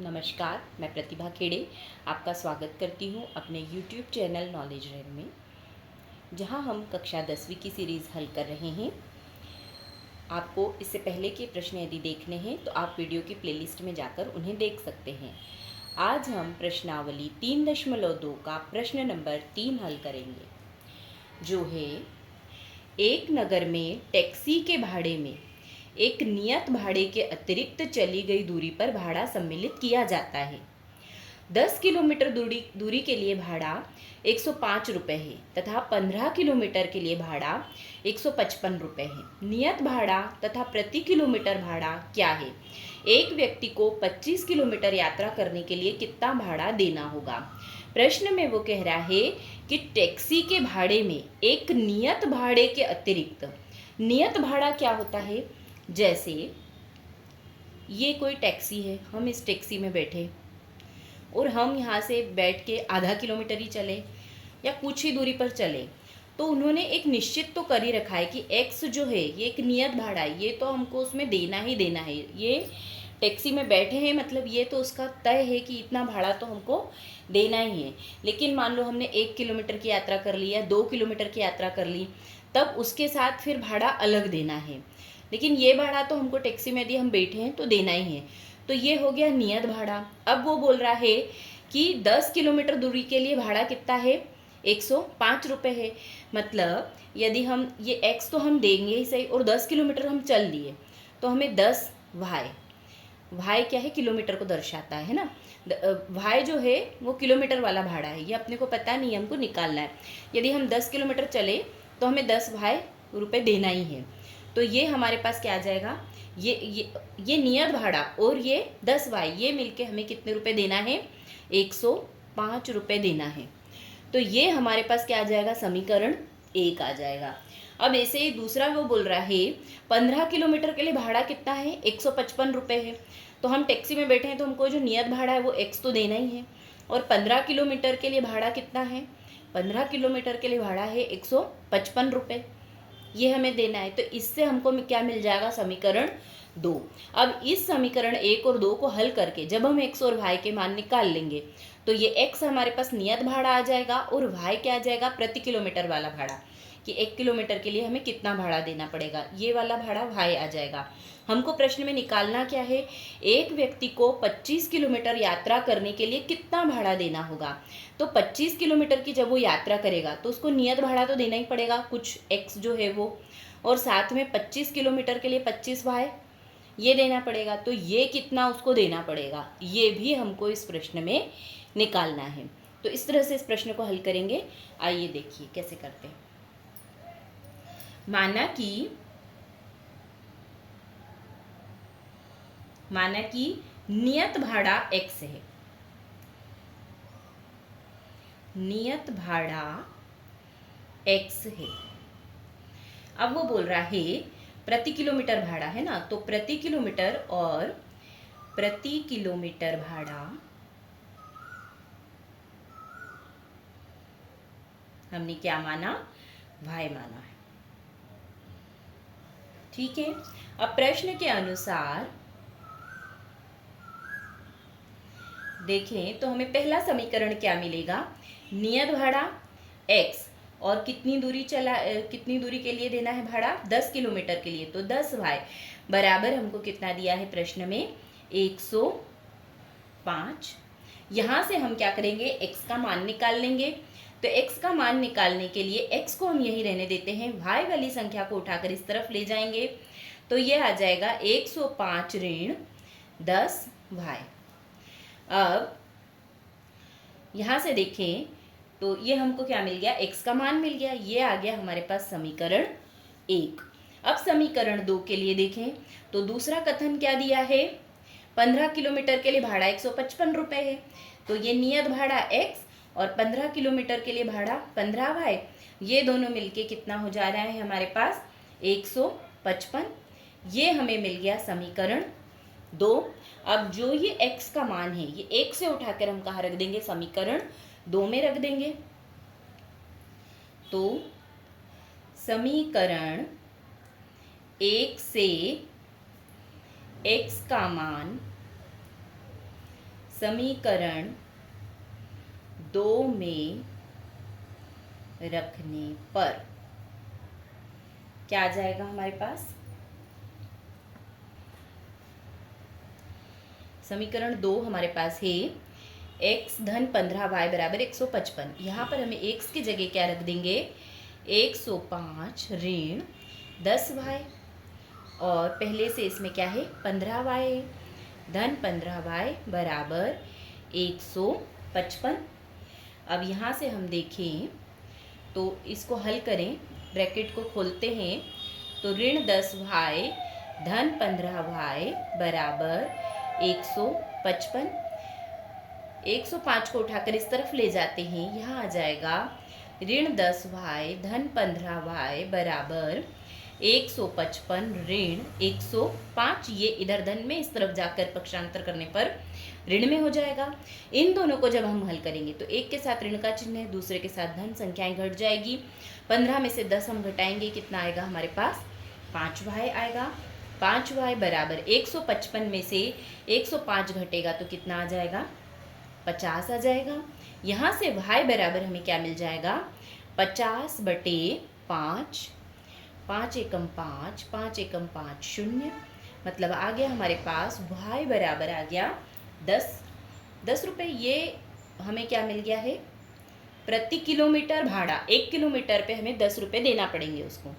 नमस्कार, मैं प्रतिभा खेड़े आपका स्वागत करती हूँ अपने YouTube चैनल नॉलेज रैन में, जहाँ हम कक्षा 10वीं की सीरीज़ हल कर रहे हैं। आपको इससे पहले के प्रश्न यदि देखने हैं तो आप वीडियो की प्लेलिस्ट में जाकर उन्हें देख सकते हैं। आज हम प्रश्नावली 3.2 का प्रश्न नंबर 3 हल करेंगे, जो है एक नगर में टैक्सी के भाड़े में एक नियत भाड़े के अतिरिक्त चली गई दूरी पर भाड़ा सम्मिलित किया जाता है। 10 किलोमीटर दूरी के लिए भाड़ा 105 रुपये है तथा 15 किलोमीटर के लिए भाड़ा 155 रुपये है। नियत भाड़ा तथा प्रति किलोमीटर भाड़ा क्या है? एक व्यक्ति को 25 किलोमीटर यात्रा करने के लिए कितना भाड़ा देना होगा? प्रश्न में वो कह रहा है कि टैक्सी के भाड़े में एक नियत भाड़े के अतिरिक्त, नियत भाड़ा क्या होता है? जैसे ये कोई टैक्सी है, हम इस टैक्सी में बैठे और हम यहाँ से बैठ के आधा किलोमीटर ही चले या कुछ ही दूरी पर चले, तो उन्होंने एक निश्चित तो कर ही रखा है कि एक्स जो है ये एक नियत भाड़ा है, ये तो हमको उसमें देना ही देना है। ये टैक्सी में बैठे हैं मतलब ये तो उसका तय है कि इतना भाड़ा तो हमको देना ही है। लेकिन मान लो हमने 1 किलोमीटर की यात्रा कर ली या 2 किलोमीटर की यात्रा कर ली, तब उसके साथ फिर भाड़ा अलग देना है। लेकिन ये भाड़ा तो हमको टैक्सी में यदि हम बैठे हैं तो देना ही है। तो ये हो गया नियत भाड़ा। अब वो बोल रहा है कि 10 किलोमीटर दूरी के लिए भाड़ा कितना है? 105 रुपये है। मतलब यदि हम ये x तो हम देंगे ही सही, और 10 किलोमीटर हम चल लिए तो हमें 10 वाई क्या है? किलोमीटर को दर्शाता है ना। वाई जो है वो किलोमीटर वाला भाड़ा है, ये अपने को पता नहीं, हमको निकालना है। यदि हम 10 किलोमीटर चले तो हमें 10 रुपये देना ही है। तो ये हमारे पास क्या आ जाएगा? ये नियत भाड़ा और ये 10 वाई, ये मिलके हमें कितने रुपए देना है? 105 रुपये देना है। तो ये हमारे पास क्या आ जाएगा? समीकरण 1 आ जाएगा। अब ऐसे ही दूसरा वो बोल रहा है 15 किलोमीटर के लिए भाड़ा कितना है? 155 रुपये है। तो हम टैक्सी में बैठे हैं तो हमको जो नियत भाड़ा है वो x तो देना ही है। और 15 किलोमीटर के लिए भाड़ा कितना है? 15 किलोमीटर के लिए भाड़ा है 155 रुपये, ये हमें देना है। तो इससे हमको क्या मिल जाएगा? समीकरण 2। अब इस समीकरण 1 और 2 को हल करके जब हम x और y के मान निकाल लेंगे तो ये x हमारे पास नियत भाड़ा आ जाएगा और y क्या आ जाएगा? प्रति किलोमीटर वाला भाड़ा, कि 1 किलोमीटर के लिए हमें कितना भाड़ा देना पड़ेगा, ये वाला भाड़ा y आ जाएगा। हमको प्रश्न में निकालना क्या है? एक व्यक्ति को 25 किलोमीटर यात्रा करने के लिए कितना भाड़ा देना होगा। तो 25 किलोमीटर की जब वो यात्रा करेगा तो उसको नियत भाड़ा तो देना ही पड़ेगा, कुछ x जो है वो, और साथ में 25 किलोमीटर के लिए 25 वाई ये देना पड़ेगा। तो ये कितना उसको देना पड़ेगा, ये भी हमको इस प्रश्न में निकालना है। तो इस तरह से इस प्रश्न को हल करेंगे। आइए देखिए कैसे करते हैं। माना कि नियत भाड़ा x है, नियत भाड़ा x है। अब वो बोल रहा है प्रति किलोमीटर भाड़ा है ना, तो प्रति किलोमीटर और प्रति किलोमीटर भाड़ा हमने क्या माना? y माना है। ठीक है। अब प्रश्न के अनुसार देखें तो हमें पहला समीकरण क्या मिलेगा? नियत भाड़ा x और कितनी दूरी के लिए देना है भाड़ा? 10 किलोमीटर के लिए, तो 10 वाई बराबर हमको कितना दिया है प्रश्न में? 105। यहाँ से हम क्या करेंगे? x का मान निकाल लेंगे। तो x का मान निकालने के लिए x को हम यही रहने देते हैं, y वाली संख्या को उठाकर इस तरफ ले जाएंगे तो ये आ जाएगा 105 ऋण 10 वाई। अब यहाँ से देखें तो ये हमको क्या मिल गया? x का मान मिल गया, ये आ गया हमारे पास समीकरण 1। अब समीकरण 2 के लिए देखें तो दूसरा कथन क्या दिया है? 15 किलोमीटर के लिए भाड़ा 155 रुपये है। तो ये नियत भाड़ा x और 15 किलोमीटर के लिए भाड़ा 15 वाई, ये दोनों मिलके कितना हो जा रहा है हमारे पास? 155। ये हमें मिल गया समीकरण 2। अब जो ये x का मान है ये 1 से उठाकर हम कहाँ रख देंगे? समीकरण 2 में रख देंगे। तो समीकरण 1 से x का मान समीकरण 2 में रखने पर क्या आ जाएगा हमारे पास? समीकरण 2 हमारे पास है x धन 15y बराबर 155। यहाँ पर हमें x की जगह क्या रख देंगे? 105 ऋण 10y, और पहले से इसमें क्या है? 15y है, धन 15y बराबर 155। अब यहाँ से हम देखें तो इसको हल करें, ब्रैकेट को खोलते हैं तो ऋण 10y धन 15y बराबर 155। 105 को उठाकर इस तरफ ले जाते हैं, यहाँ आ जाएगा ऋण 10y धन 15y बराबर 155 ऋण 105। ये इधर धन में, इस तरफ जाकर पक्षांतर करने पर ऋण में हो जाएगा। इन दोनों को जब हम हल करेंगे तो एक के साथ ऋण का चिन्ह है, दूसरे के साथ धन, संख्याएं घट जाएगी। 15 में से 10 हम घटाएंगे, कितना आएगा हमारे पास? 5y आएगा। 5y बराबर 155 में से 105 घटेगा तो कितना आ जाएगा? 50 आ जाएगा। यहाँ से y बराबर हमें क्या मिल जाएगा? 50/5, 5 एकम 5, 5 एकम 5 0, मतलब आ गया हमारे पास y बराबर आ गया 10 रुपये। ये हमें क्या मिल गया है? प्रति किलोमीटर भाड़ा। 1 किलोमीटर पे हमें 10 रुपये देना पड़ेंगे उसको।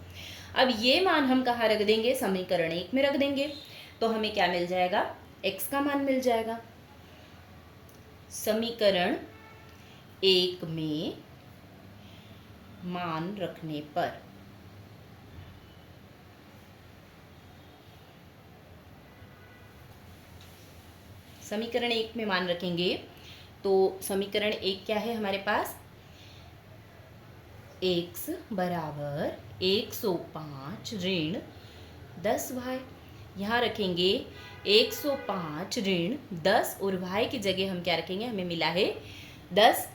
अब ये मान हम कहाँ रख देंगे? समीकरण 1 में रख देंगे, तो हमें क्या मिल जाएगा? x का मान मिल जाएगा। समीकरण 1 में मान रखने पर समीकरण 1 में मान रखेंगे तो समीकरण 1 क्या है हमारे पास? x बराबर 105 ऋण 10y। यहाँ रखेंगे 105 ऋण 10 और y की जगह हम क्या रखेंगे? हमें मिला है 10।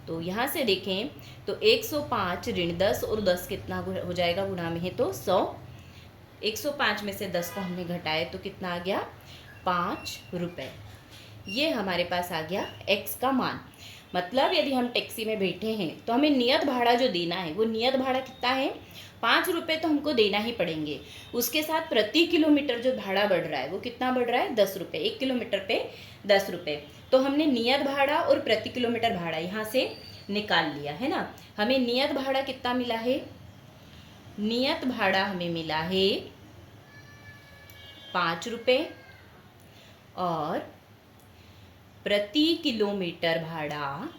तो यहाँ से देखें तो 105 ऋण 10 और 10 कितना हो जाएगा? गुणा में है तो 100। 105 में से 10 को हमने घटाए तो कितना आ गया? 5 रुपये। ये हमारे पास आ गया x का मान। मतलब यदि हम टैक्सी में बैठे हैं तो हमें नियत भाड़ा जो देना है, वो नियत भाड़ा कितना है? 5 रुपये तो हमको देना ही पड़ेंगे। उसके साथ प्रति किलोमीटर जो भाड़ा बढ़ रहा है वो कितना बढ़ रहा है? 10 रुपये। 1 किलोमीटर पे 10 रुपये। तो हमने नियत भाड़ा और प्रति किलोमीटर भाड़ा यहाँ से निकाल लिया है ना। हमें नियत भाड़ा कितना मिला है? नियत भाड़ा हमें मिला है 5 रुपये, और प्रति किलोमीटर भाड़ा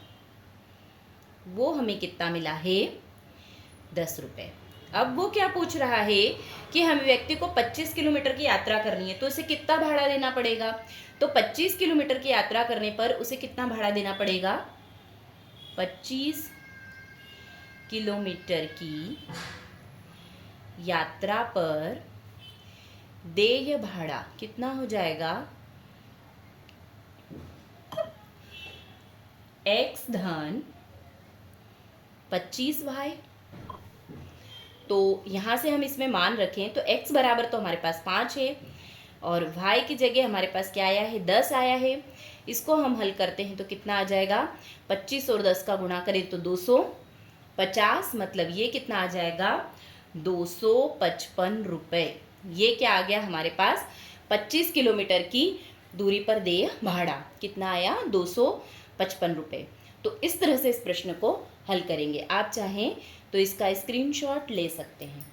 वो हमें कितना मिला है? 10 रुपये। अब वो क्या पूछ रहा है कि हमें व्यक्ति को 25 किलोमीटर की यात्रा करनी है, तो उसे कितना भाड़ा देना पड़ेगा? तो 25 किलोमीटर की यात्रा करने पर उसे कितना भाड़ा देना पड़ेगा? 25 किलोमीटर की यात्रा पर देय भाड़ा कितना हो जाएगा? x धन 25y। तो यहाँ से हम इसमें मान रखें तो x बराबर तो हमारे पास 5 है, और y की जगह हमारे पास क्या आया है? 10 आया है। इसको हम हल करते हैं तो कितना आ जाएगा? 25 और 10 का गुणा करें तो 250, मतलब ये कितना आ जाएगा? 255 रुपये। ये क्या आ गया हमारे पास? 25 किलोमीटर की दूरी पर देय भाड़ा कितना आया? 255 रुपये। तो इस तरह से इस प्रश्न को हल करेंगे। आप चाहें तो इसका स्क्रीनशॉट ले सकते हैं।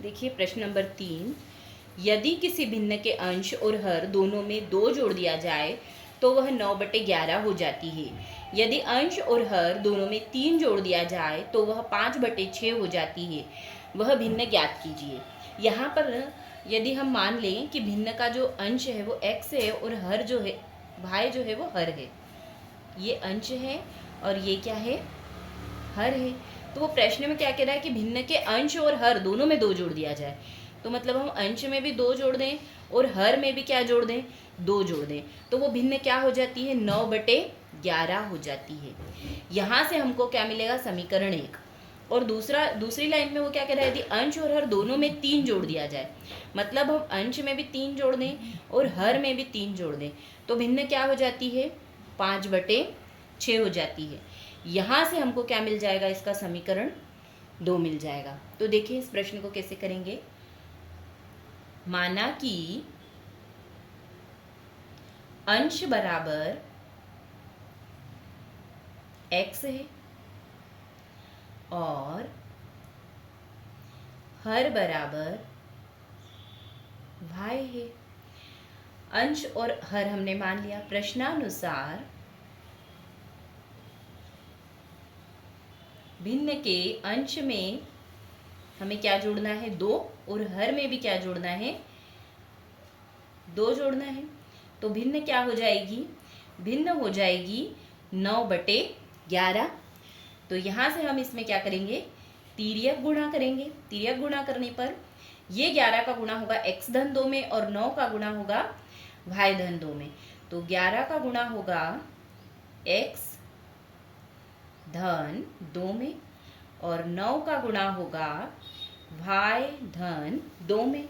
देखिए प्रश्न नंबर 3, यदि किसी भिन्न के अंश और हर दोनों में 2 जोड़ दिया जाए तो वह 9/11 हो जाती है। यदि अंश और हर दोनों में 3 जोड़ दिया जाए तो वह 5/6 हो जाती है। वह भिन्न ज्ञात कीजिए। यहाँ पर यदि हम मान लें कि भिन्न का जो अंश है वो x है और हर जो है y जो है वो हर है, ये अंश है और ये क्या है? हर है। तो वो प्रश्न में क्या कह रहा है कि भिन्न के अंश और हर दोनों में 2 जोड़ दिया जाए। तो मतलब हम अंश में भी 2 जोड़ दें और हर में भी क्या जोड़ दें? 2 जोड़ दें, तो वो भिन्न क्या हो जाती है? 9/11 हो जाती है। यहाँ से हमको क्या मिलेगा? समीकरण 1। और दूसरी लाइन में वो क्या कह रहा है, यदि अंश और हर दोनों में 3 जोड़ दिया जाए, मतलब हम अंश में भी 3 जोड़ दें और हर में भी 3 जोड़ दें, तो भिन्न क्या हो जाती है, 5/6 हो जाती है। यहाँ से हमको क्या मिल जाएगा, इसका समीकरण 2 मिल जाएगा। तो देखिए इस प्रश्न को कैसे करेंगे। माना कि अंश बराबर x है और हर बराबर y है। अंश और हर हमने मान लिया। प्रश्नानुसार भिन्न के अंश में हमें क्या जोड़ना है, 2, और हर में भी क्या जोड़ना है, 2 जोड़ना है। तो भिन्न क्या हो जाएगी, भिन्न हो जाएगी 9/11। तो यहाँ से हम इसमें क्या करेंगे, तिर्यक गुणा करेंगे। तिर्यक गुणा करने पर ये 11 का गुणा होगा x धन 2 में और 9 का गुणा होगा y धन 2 में। तो 11 का गुणा होगा x धन 2 में और 9 का गुणा होगा y धन 2 में।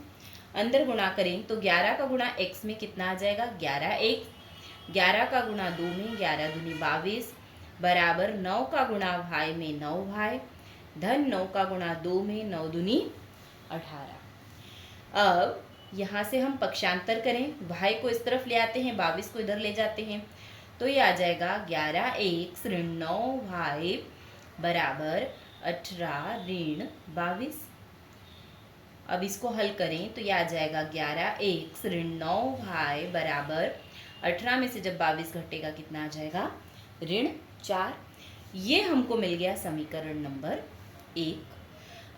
अंदर गुणा करें तो 11 का गुणा x में कितना आ जाएगा, 11x। 11 का गुणा 2 में 11 दूनी 22 बराबर 9 का गुणा y में 9y धन 9 का गुणा 2 में 9 दूनी 18। अब यहाँ से हम पक्षांतर करें, y को इस तरफ ले आते हैं, 22 को इधर ले जाते हैं, तो ये आ जाएगा 11x ऋण 9y बराबर 18 ऋण 22। अब इसको हल करें तो ये आ जाएगा 11x ऋण 9y बराबर 18 में से जब 22 घटेगा कितना आ जाएगा, ऋण 4। ये हमको मिल गया समीकरण नंबर 1।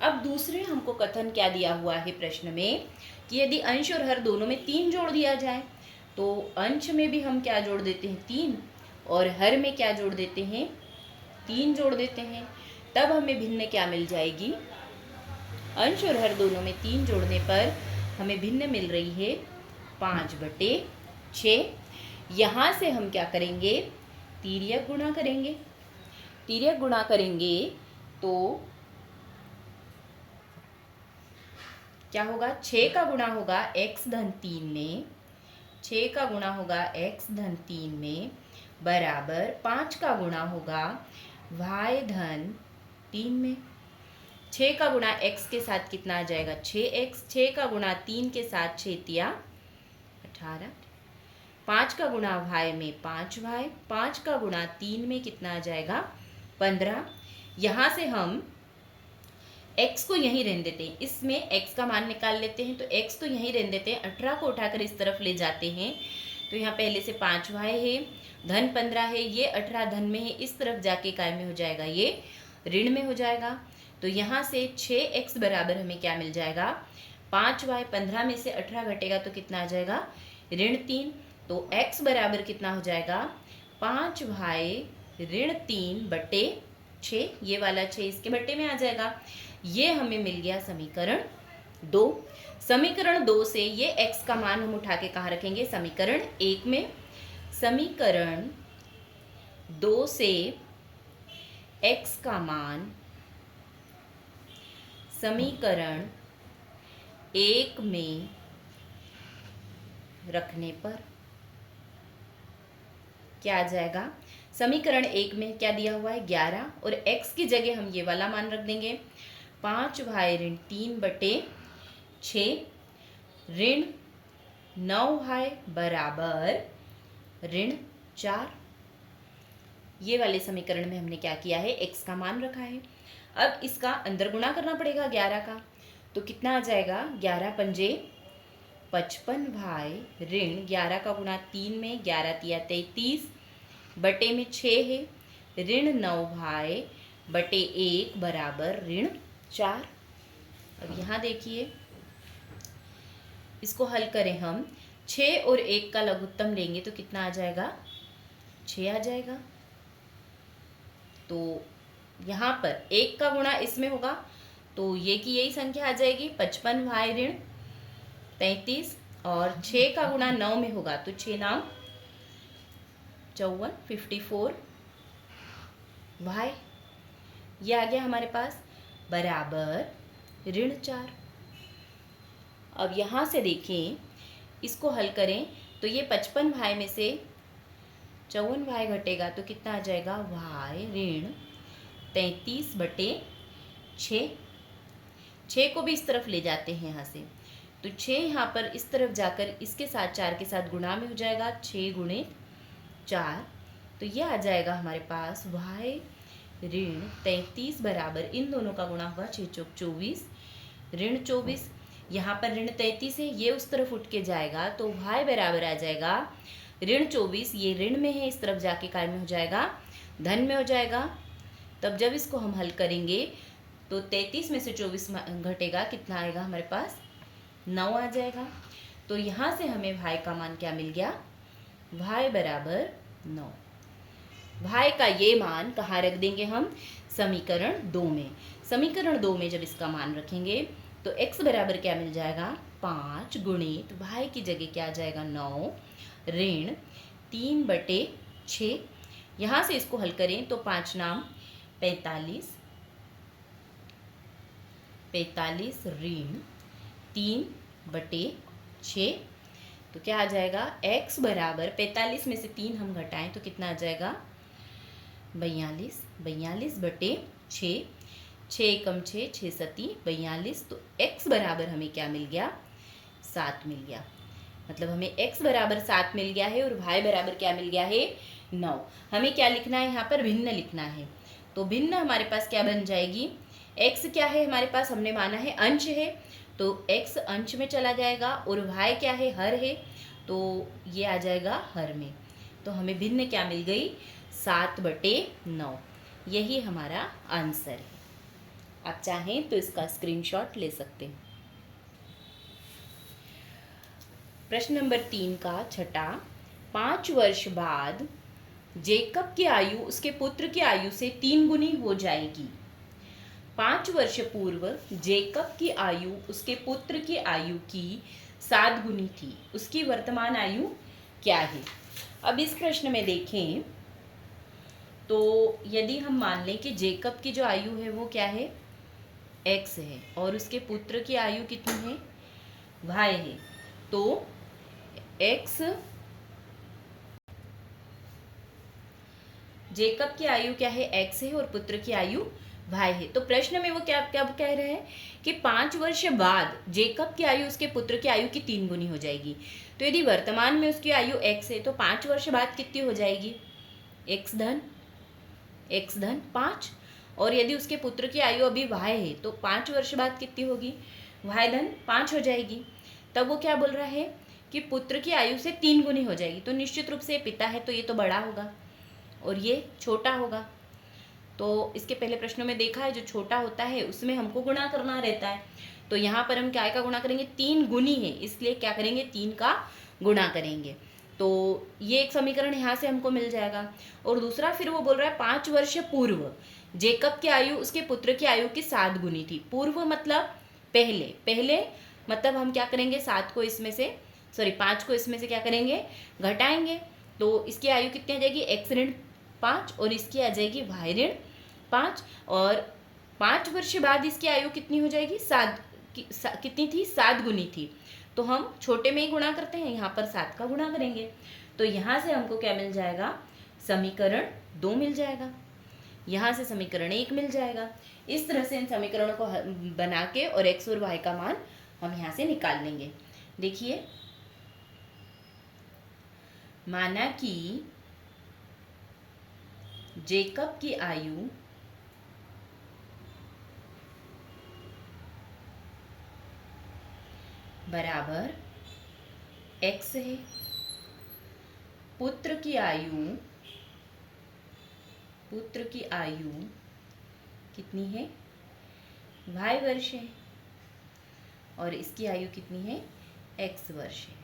अब दूसरे हमको कथन क्या दिया हुआ है प्रश्न में कि यदि अंश और हर दोनों में 3 जोड़ दिया जाए, तो अंश में भी हम क्या जोड़ देते हैं, 3, और हर में क्या जोड़ देते हैं, 3 जोड़ देते हैं। तब हमें भिन्न क्या मिल जाएगी, अंश और हर दोनों में 3 जोड़ने पर हमें भिन्न मिल रही है 5/6। यहाँ से हम क्या करेंगे, तिर्यक गुणा करेंगे। तिर्यक गुणा करेंगे तो क्या होगा, 6 का गुणा होगा x धन 3 में, 6 का गुणा होगा x धन 3 में बराबर 5 का गुणा होगा y धन 3 में। 6 का गुणा x के साथ कितना आ जाएगा, 6x। 6 का गुणा 3 के साथ 6 तिया 18। 5 का गुणा y में 5y, 5 का गुणा 3 में कितना आ जाएगा, 15। यहाँ से हम x को यहीं रहने देते हैं, इसमें x का मान निकाल लेते हैं, तो x तो यहीं रहने देते हैं। 18 को उठाकर इस तरफ ले जाते हैं, तो यहाँ पहले से 5y है, धन 15 है, ये 18 धन में है, इस तरफ जाके काय में हो जाएगा, ये ऋण में हो जाएगा। तो यहाँ से 6x बराबर हमें क्या मिल जाएगा, 5y। 15 में से 18 घटेगा तो कितना आ जाएगा, ऋण 3। तो x बराबर कितना हो जाएगा, 5y ऋण 3/6। ये वाला 6 इसके बट्टे में आ जाएगा। ये हमें मिल गया समीकरण 2। समीकरण 2 से ये x का मान हम उठा के कहाँ रखेंगे, समीकरण 1 में। समीकरण 2 से x का मान समीकरण 1 में रखने पर क्या आ जाएगा, समीकरण 1 में क्या दिया हुआ है, 11, और x की जगह हम ये वाला मान रख देंगे, 5y ऋण 3/6 ऋण 9y बराबर ऋण 4। ये वाले समीकरण में हमने क्या किया है, x का मान रखा है। अब इसका अंदर गुणा करना पड़ेगा 11 का, तो कितना आ जाएगा, 11 पंजे 55y ऋण 11 का गुणा 3 में 11 तिया 33 बटे में 6 है, ऋण 9y बटे 1 बराबर ऋण 4। अब यहाँ देखिए इसको हल करें हम, 6 और 1 का लघुत्तम लेंगे तो कितना आ जाएगा, 6 आ जाएगा। तो यहाँ पर 1 का गुणा इसमें होगा तो ये की यही संख्या आ जाएगी, 55y ऋण 33, और 6 का गुणा 9 में होगा तो 6 9 54 54y। ये आ गया हमारे पास। बराबर ऋण 4। अब यहाँ से देखें, इसको हल करें तो ये 55 भाई में से 54 भाई घटेगा तो कितना आ जाएगा, भाई ऋण 33/6। 6 को भी इस तरफ ले जाते हैं यहाँ से, तो 6 यहाँ पर इस तरफ जाकर इसके साथ 4 के साथ गुणा में हो जाएगा, 6 गुणे 4। तो ये आ जाएगा हमारे पास भाई ऋण 33 बराबर, इन दोनों का गुणा हुआ 6 चौक 24, ऋण 24। यहाँ पर ऋण 33 है, ये उस तरफ उठ के जाएगा तो भाई बराबर आ जाएगा ऋण 24। ये ऋण में है, इस तरफ जाके काय में हो जाएगा, धन में हो जाएगा। तब जब इसको हम हल करेंगे तो 33 में से 24 घटेगा, कितना आएगा हमारे पास, 9 आ जाएगा। तो यहाँ से हमें भाई का मान क्या मिल गया, भाई बराबर 9। भाई का ये मान कहाँ रख देंगे हम, समीकरण 2 में। समीकरण 2 में जब इसका मान रखेंगे तो x बराबर क्या मिल जाएगा, 5 गुणित भाई की जगह क्या आ जाएगा, 9 ऋण 3/6। यहाँ से इसको हल करें तो 5 नाम 45 ऋण 3/6। तो क्या आ जाएगा, x बराबर 45 में से 3 हम घटाएं तो कितना आ जाएगा, 42/6। 6 एकम 6, 6 सती 42। तो x बराबर हमें क्या मिल गया, 7 मिल गया। मतलब हमें x बराबर 7 मिल गया है और y बराबर क्या मिल गया है, 9। हमें क्या लिखना है, यहाँ पर भिन्न लिखना है। तो भिन्न हमारे पास क्या बन जाएगी, x क्या है हमारे पास, हमने माना है अंश है, तो x अंश में चला जाएगा, और y क्या है, हर है, तो ये आ जाएगा हर में। तो हमें भिन्न क्या मिल गई, 7/9। यही हमारा आंसर है। आप चाहें तो इसका स्क्रीनशॉट ले सकते हैं। प्रश्न नंबर 3 का छठा, 5 वर्ष बाद जेकब की आयु उसके पुत्र की आयु से 3 गुनी हो जाएगी। 5 वर्ष पूर्व जेकब की आयु उसके पुत्र की आयु की 7 गुनी थी, उसकी वर्तमान आयु क्या है। अब इस प्रश्न में देखें तो यदि हम मान लें कि जेकब की जो आयु है वो क्या है, x है, और उसके पुत्र की आयु कितनी है, y है, तो x, जेकब की आयु क्या है, x है, और पुत्र की आयु y है। तो प्रश्न में वो क्या क्या कह रहे हैं कि 5 वर्ष बाद जेकब की आयु उसके पुत्र की आयु की 3 गुनी हो जाएगी। तो यदि वर्तमान में उसकी आयु x है तो 5 वर्ष बाद कितनी हो जाएगी, x धन 5। और यदि उसके पुत्र की आयु अभी y है तो 5 वर्ष बाद कितनी होगी, y धन 5 हो जाएगी। तब वो क्या बोल रहा है कि पुत्र की आयु से 3 गुनी हो जाएगी। तो निश्चित रूप से पिता है तो ये तो बड़ा होगा और ये छोटा होगा। तो इसके पहले प्रश्नों में देखा है, जो छोटा होता है उसमें हमको गुणा करना रहता है। तो यहाँ पर हम क्या का गुणा करेंगे, 3 गुनी है, इसलिए क्या करेंगे, 3 का गुणा करेंगे। तो ये एक समीकरण यहाँ से हमको मिल जाएगा। और दूसरा फिर वो बोल रहा है 5 वर्ष पूर्व जेकब की आयु उसके पुत्र की आयु की 7 गुनी थी। पूर्व मतलब पहले मतलब हम क्या करेंगे, 5 को इसमें से क्या करेंगे, घटाएंगे। तो इसकी आयु कितनी आ जाएगी, x ऋण 5, और इसकी आ जाएगी y ऋण 5। और 5 वर्ष बाद इसकी आयु कितनी हो जाएगी, कितनी थी, 7 गुनी थी। तो हम छोटे में ही गुणा करते हैं, यहाँ पर 7 का गुणा करेंगे। तो यहाँ से हमको क्या मिल जाएगा, समीकरण 2 मिल जाएगा, यहाँ से समीकरण 1 मिल जाएगा। इस तरह से इन समीकरणों को बना के और x और y का मान हम यहाँ से निकाल लेंगे। देखिए, माना कि जेकब की आयु बराबर x है, पुत्र की आयु कितनी है, y वर्ष है, और इसकी आयु कितनी है, x वर्ष है।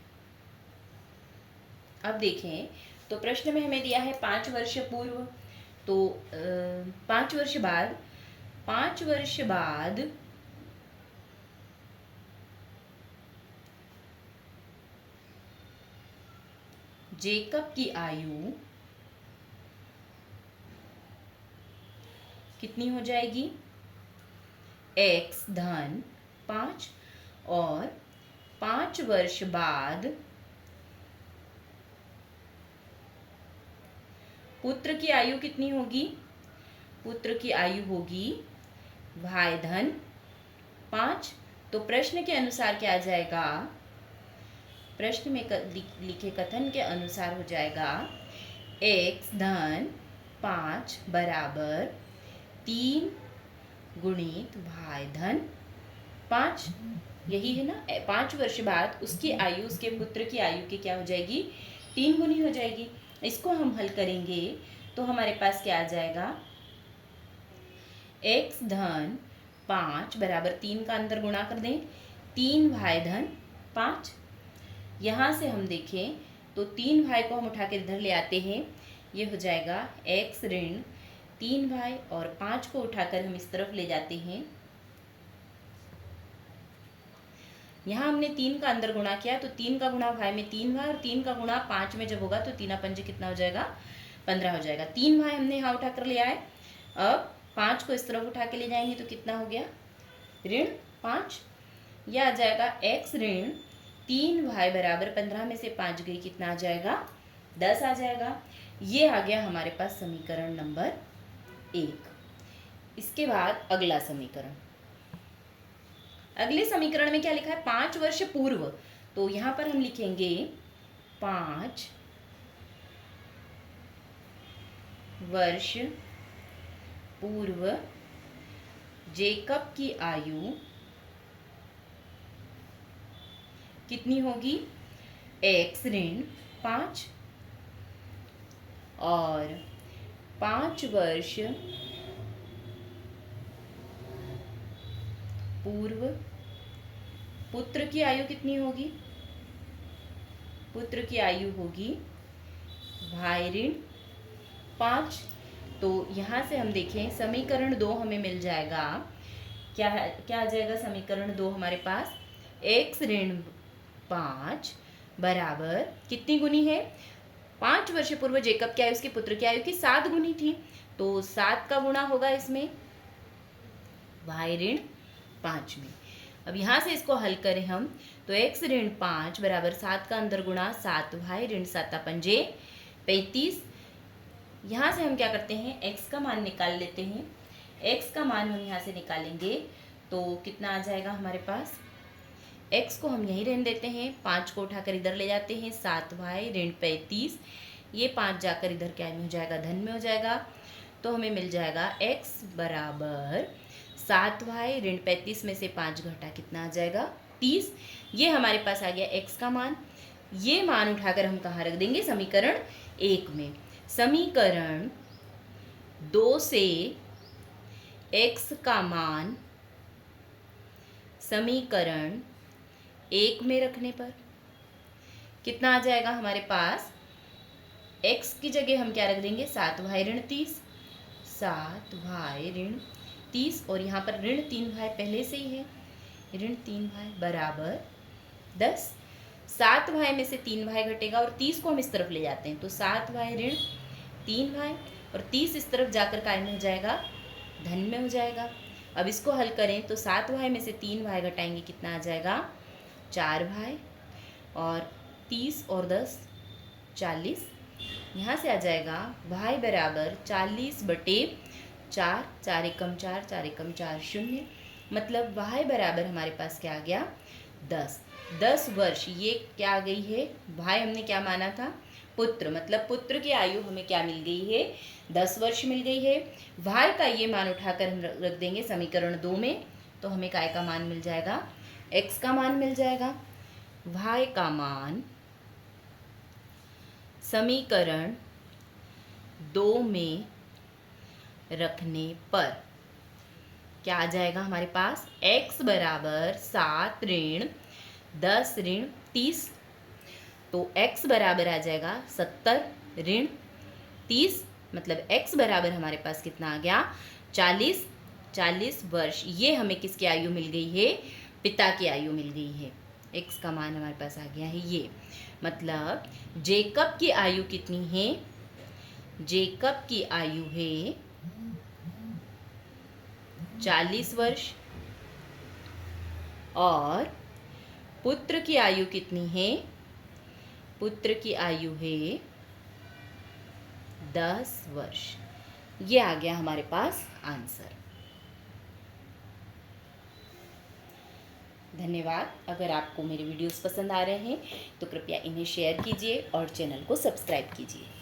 अब देखें तो प्रश्न में हमें दिया है 5 वर्ष पूर्व, तो 5 वर्ष बाद जेकब की आयु कितनी हो जाएगी, x धन 5 और 5 वर्ष बाद पुत्र की आयु कितनी होगी? पुत्र की आयु होगी y धन 5। तो प्रश्न के अनुसार क्या आ जाएगा? प्रश्न में लिखे कथन के अनुसार हो जाएगा x धन 5 बराबर 3 गुणित y धन 5। यही है ना। 5 वर्ष बाद उसकी आयु, उसके पुत्र की आयु की क्या हो जाएगी? 3 गुनी हो जाएगी। इसको हम हल करेंगे तो हमारे पास क्या आ जाएगा? x धन 5 बराबर 3 का अंदर गुणा कर दें, 3y धन 5। यहाँ से हम देखें तो 3y को हम उठा के इधर ले आते हैं, ये हो जाएगा x ऋण 3y और 5 को उठाकर हम इस तरफ ले जाते हैं। यहाँ हमने 3 का अंदर गुणा किया तो 3 का गुणा y में 3y और 3 का गुणा 5 में जब होगा तो 3 पंजे कितना हो जाएगा? 15 हो जाएगा। 3y हमने यहाँ उठा कर लिया है। अब 5 को इस तरफ उठा के ले जाएंगे तो कितना हो गया? ऋण 5। यह आ जाएगा x ऋण 3y बराबर 15 में से 5 गई, कितना आ जाएगा? 10 आ जाएगा। ये आ गया हमारे पास समीकरण नंबर 1। इसके बाद अगला समीकरण। अगले समीकरण में क्या लिखा है? 5 वर्ष पूर्व। तो यहाँ पर हम लिखेंगे 5 वर्ष पूर्व जेकब की आयु कितनी होगी? x ऋण 5 और 5 वर्ष पूर्व पुत्र की आयु कितनी होगी? पुत्र की आयु होगी y ऋण 5। तो यहाँ से हम देखें समीकरण 2 हमें मिल जाएगा। क्या आ जाएगा समीकरण 2 हमारे पास? x ऋण 5 बराबर कितनी गुनी है? 5 वर्ष पूर्व जेकब की आयु उसके पुत्र की आयु की 7 गुनी थी, तो 7 का गुणा होगा इसमें y ऋण 5 में। अब यहाँ से इसको हल करें हम तो x ऋण 5 बराबर 7 का अंदर गुणा 7y ऋण 7 पंजे 35। यहाँ से हम क्या करते हैं? x का मान निकाल लेते हैं। x का मान हम यहाँ से निकालेंगे तो कितना आ जाएगा हमारे पास? x को हम यहीं रहने देते हैं, 5 को उठाकर इधर ले जाते हैं, 7y ऋण 35। ये 5 जाकर इधर क्या में हो जाएगा? धन में हो जाएगा। तो हमें मिल जाएगा x बराबर 7y ऋण 35 में से 5 घटा कितना आ जाएगा? 30। ये हमारे पास आ गया x का मान। ये मान उठाकर हम कहाँ रख देंगे? समीकरण 1 में। समीकरण 2 से x का मान समीकरण 1 में रखने पर कितना आ जाएगा हमारे पास? x की जगह हम क्या रख देंगे? 7y ऋण 30। 7y ऋण 30 और यहाँ पर ऋण 3y पहले से ही है, ऋण 3y बराबर 10। 7y में से 3y घटेगा और 30 को हम इस तरफ ले जाते हैं तो 7y ऋण 3y और 30 इस तरफ जाकर काय में हो जाएगा? धन में हो जाएगा। अब इसको हल करें तो 7y में से 3y घटाएंगे, कितना आ जाएगा? 4y और 30 और 10 40। यहाँ से आ जाएगा y बराबर 40/4। 4 एकम 4, 4 एकम 4 0। मतलब y बराबर हमारे पास क्या आ गया? 10 वर्ष। ये क्या आ गई है? y हमने क्या माना था? पुत्र। मतलब पुत्र की आयु हमें क्या मिल गई है? 10 वर्ष मिल गई है। y का ये मान उठाकर हम रख देंगे समीकरण 2 में तो हमें काय का मान मिल जाएगा? x का मान मिल जाएगा। y का मान समीकरण 2 में रखने पर क्या आ जाएगा हमारे पास? x बराबर 7 ऋण 10 ऋण 30। तो x बराबर आ जाएगा 70 ऋण 30। मतलब x बराबर हमारे पास कितना आ गया? 40 वर्ष। ये हमें किसकी आयु मिल गई है? पिता की आयु मिल गई है। x का मान हमारे पास आ गया है ये। मतलब जेकब की आयु कितनी है? जेकब की आयु है 40 वर्ष। और पुत्र की आयु कितनी है? पुत्र की आयु है 10 वर्ष। ये आ गया हमारे पास आंसर। धन्यवाद। अगर आपको मेरे वीडियोस पसंद आ रहे हैं तो कृपया इन्हें शेयर कीजिए और चैनल को सब्सक्राइब कीजिए।